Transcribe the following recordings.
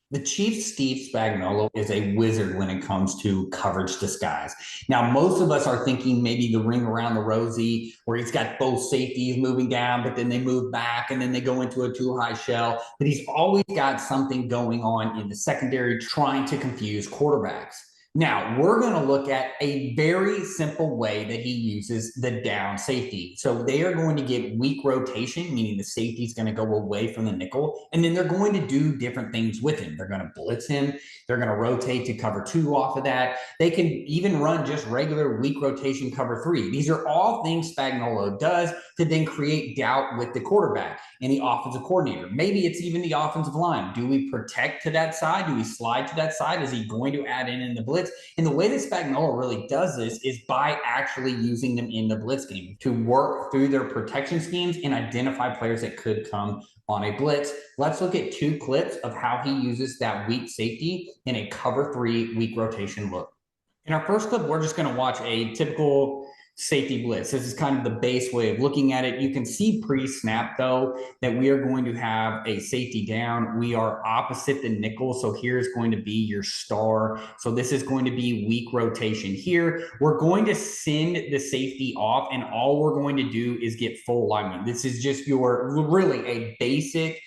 The Chiefs' Steve Spagnuolo is a wizard when it comes to coverage disguise. Now, most of us are thinking maybe the ring around the rosy, where he's got both safeties moving down, but then they move back and then they go into a too high shell. But he's always got something going on in the secondary trying to confuse quarterbacks. Now, we're going to look at a very simple way that he uses the down safety. So they are going to get weak rotation, meaning the safety is going to go away from the nickel, and then they're going to do different things with him. They're going to blitz him. They're going to rotate to cover two off of that. They can even run just regular weak rotation cover three. These are all things Spagnuolo does to then create doubt with the quarterback and the offensive coordinator. Maybe it's even the offensive line. Do we protect to that side? Do we slide to that side? Is he going to add in the blitz? And the way that Spagnuolo really does this is by actually using them in the blitz game to work through their protection schemes and identify players that could come on a blitz. Let's look at two clips of how he uses that weak safety in a cover three weak rotation look. In our first clip, we're just going to watch a typical safety blitz. This is kind of the base way of looking at it. You can see pre-snap, though, that we are going to have a safety down. We are opposite the nickel, so here's going to be your star. So this is going to be weak rotation here. We're going to send the safety off, and all we're going to do is get full alignment. This is just your really a basic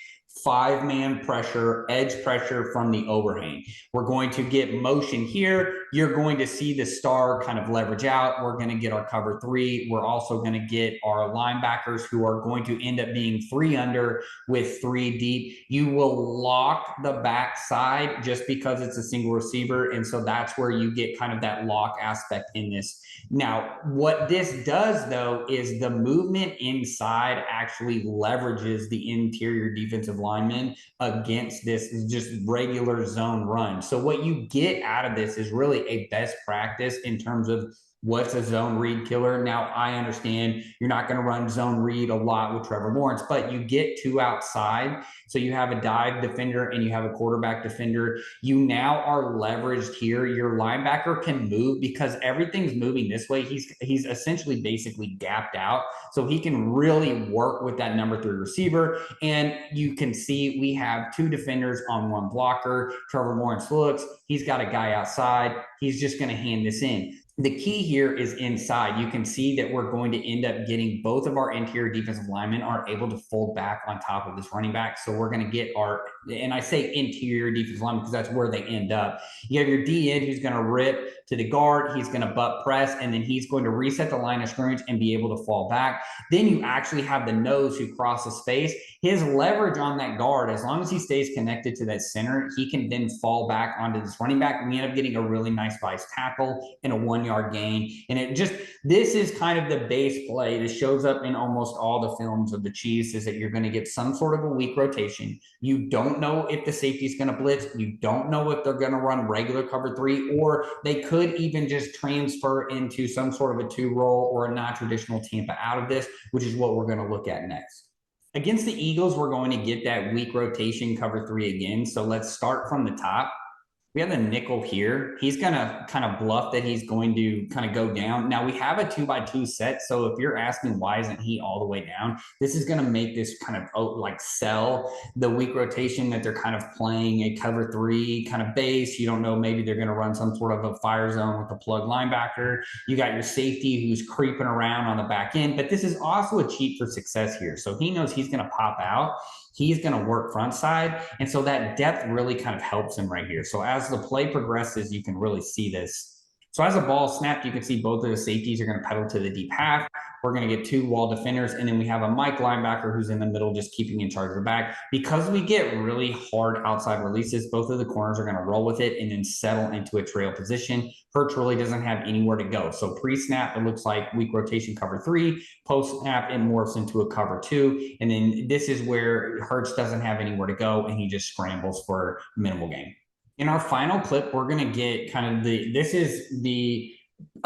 five-man pressure, edge pressure from the overhang. We're going to get motion here. You're going to see the star kind of leverage out. We're going to get our cover three. We're also going to get our linebackers who are going to end up being three under with three deep. You will lock the backside just because it's a single receiver. And so that's where you get kind of that lock aspect in this. Now, what this does, though, is the movement inside actually leverages the interior defensive lineman against this just regular zone run. So what you get out of this is really a best practice in terms of what's a zone read killer. Now, I understand you're not going to run zone read a lot with Trevor Lawrence, but you get two outside. So you have a dive defender and you have a quarterback defender. You now are leveraged here. Your linebacker can move because everything's moving this way. He's essentially basically gapped out. So he can really work with that number three receiver. And you can see we have two defenders on one blocker. Trevor Lawrence looks, he's got a guy outside. He's just going to hand this in. The key here is inside. You can see that we're going to end up getting both of our interior defensive linemen are able to fold back on top of this running back. So we're going to get our, and I say interior defensive linemen because that's where they end up. You have your D end who's going to rip to the guard. He's going to butt press, and then he's going to reset the line of scrimmage and be able to fall back. Then you actually have the nose who crosses space. His leverage on that guard, as long as he stays connected to that center, he can then fall back onto this running back. We end up getting a really nice vice tackle and a 1 yard gain. And it just, this is kind of the base play that shows up in almost all the films of the Chiefs, is that you're going to get some sort of a weak rotation. You don't know if the safety is going to blitz. You don't know if they're going to run regular cover three, or they could even just transfer into some sort of a two roll or a non-traditional Tampa out of this, which is what we're going to look at next. Against the Eagles, we're going to get that weak rotation cover three again. So let's start from the top. We have the nickel here. He's going to kind of bluff that he's going to kind of go down. Now, we have a 2x2 set. So if you're asking why isn't he all the way down, this is going to make this kind of like sell the weak rotation that they're kind of playing a cover three kind of base. You don't know, maybe they're going to run some sort of a fire zone with a plug linebacker. You got your safety who's creeping around on the back end. But this is also a cheat for success here. So he knows he's going to pop out. He's going to work front side. And so that depth really kind of helps him right here. So as the play progresses, you can really see this. So as a ball snapped, you can see both of the safeties are going to pedal to the deep half. We're going to get two wall defenders, and then we have a Mike linebacker who's in the middle just keeping in charge of the back. Because we get really hard outside releases, both of the corners are going to roll with it and then settle into a trail position. Hurts really doesn't have anywhere to go. So pre-snap, it looks like weak rotation cover three. Post-snap, it morphs into a cover two. And then this is where Hurts doesn't have anywhere to go, and he just scrambles for minimal gain. In our final clip, we're going to get kind of this is the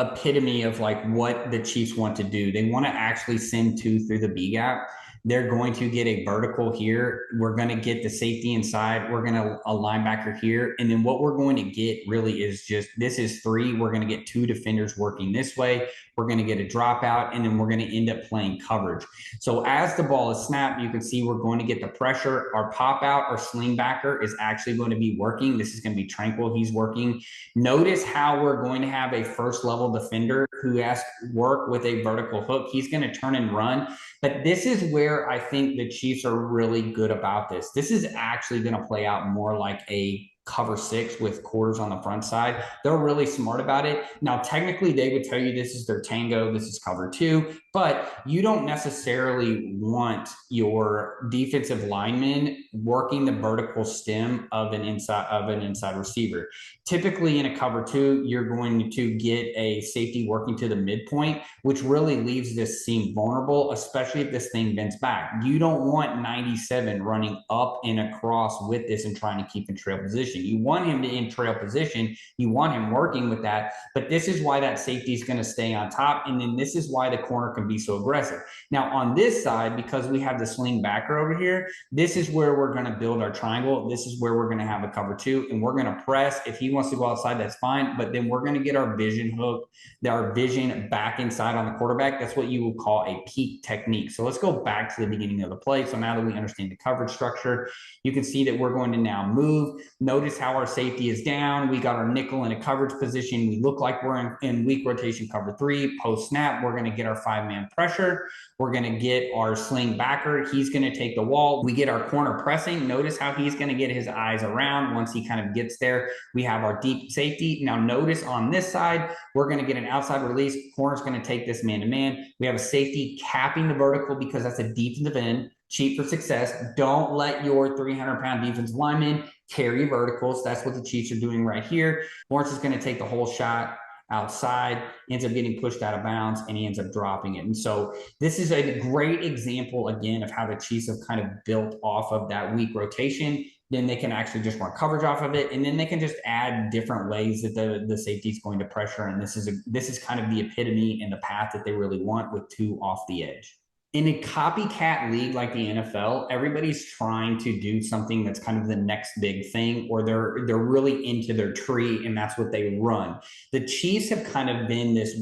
epitome of like what the Chiefs want to do. They want to actually send two through the B gap. They're going to get a vertical here. We're going to get the safety inside. We're going to a linebacker here. And then what we're going to get really is just, this is 3. We're going to get 2 defenders working this way. We're going to get a dropout, and then we're going to end up playing coverage. So as the ball is snapped, you can see we're going to get the pressure. Our pop out, our sling backer is actually going to be working. This is going to be tranquil. He's working. Notice how we're going to have a first level defender who has to work with a vertical hook. He's going to turn and run. But this is where I think the Chiefs are really good about this. This is actually going to play out more like a cover 6 with quarters on the front side. They're really smart about it. Now, technically, they would tell you this is their tango, this is cover 2, but you don't necessarily want your defensive lineman working the vertical stem of an inside receiver. Typically, in a cover 2, you're going to get a safety working to the midpoint, which really leaves this seam vulnerable, especially if this thing bends back. You don't want 97 running up and across with this and trying to keep in trail position. You want him to in trail position. You want him working with that. But this is why that safety is going to stay on top. And then this is why the corner can be so aggressive. Now, on this side, because we have the sling backer over here, this is where we're going to build our triangle. This is where we're going to have a cover 2. And we're going to press. If he wants to go outside, that's fine. But then we're going to get our vision hook, our vision back inside on the quarterback. That's what you would call a peak technique. So let's go back to the beginning of the play. So now that we understand the coverage structure, you can see that we're going to now move. Notice how our safety is down. We got our nickel in a coverage position. We look like we're in weak rotation cover 3. Post snap, we're going to get our 5-man pressure. We're going to get our sling backer. He's going to take the wall. We get our corner pressing. Notice how he's going to get his eyes around once he kind of gets there. We have our deep safety. Now notice on this side, we're going to get an outside release. Corner's going to take this man-to-man. We have a safety capping the vertical because that's a defensive end. Cheat for success. Don't let your 300-pound defensive lineman carry verticals. That's what the Chiefs are doing right here. Lawrence is going to take the whole shot outside, ends up getting pushed out of bounds, and he ends up dropping it. And so this is a great example, again, of how the Chiefs have kind of built off of that weak rotation. Then they can actually just run coverage off of it, and then they can just add different ways that the safety is going to pressure. And this is kind of the epitome and the path that they really want with 2 off the edge. In a copycat league like the NFL, everybody's trying to do something that's kind of the next big thing, or they're really into their tree, and that's what they run. The Chiefs have kind of been this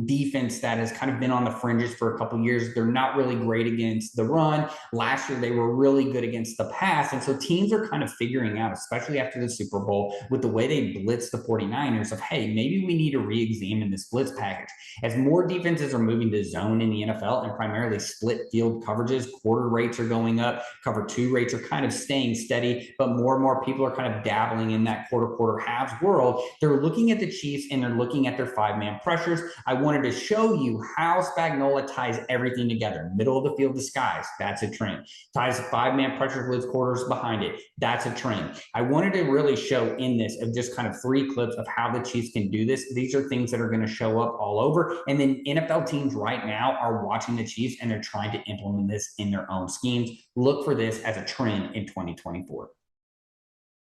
defense that has kind of been on the fringes for a couple of years. They're not really great against the run. Last year, they were really good against the pass. And so teams are kind of figuring out, especially after the Super Bowl, with the way they blitz the 49ers, of, hey, maybe we need to re-examine this blitz package. As more defenses are moving to zone in the NFL and primarily split field coverages, quarter rates are going up, cover 2 rates are kind of staying steady, but more and more people are kind of dabbling in that quarter halves world. They're looking at the Chiefs and they're looking at their 5-man pressures. I wanted to show you how Spagnuolo ties everything together. Middle of the field disguise, that's a trend. Ties 5-man pressures with quarters behind it, that's a trend. I wanted to really show in this of just kind of 3 clips of how the Chiefs can do this. These are things that are going to show up all over. And then NFL teams right now are watching the Chiefs and they're trying to implement this in their own schemes. Look for this as a trend in 2024.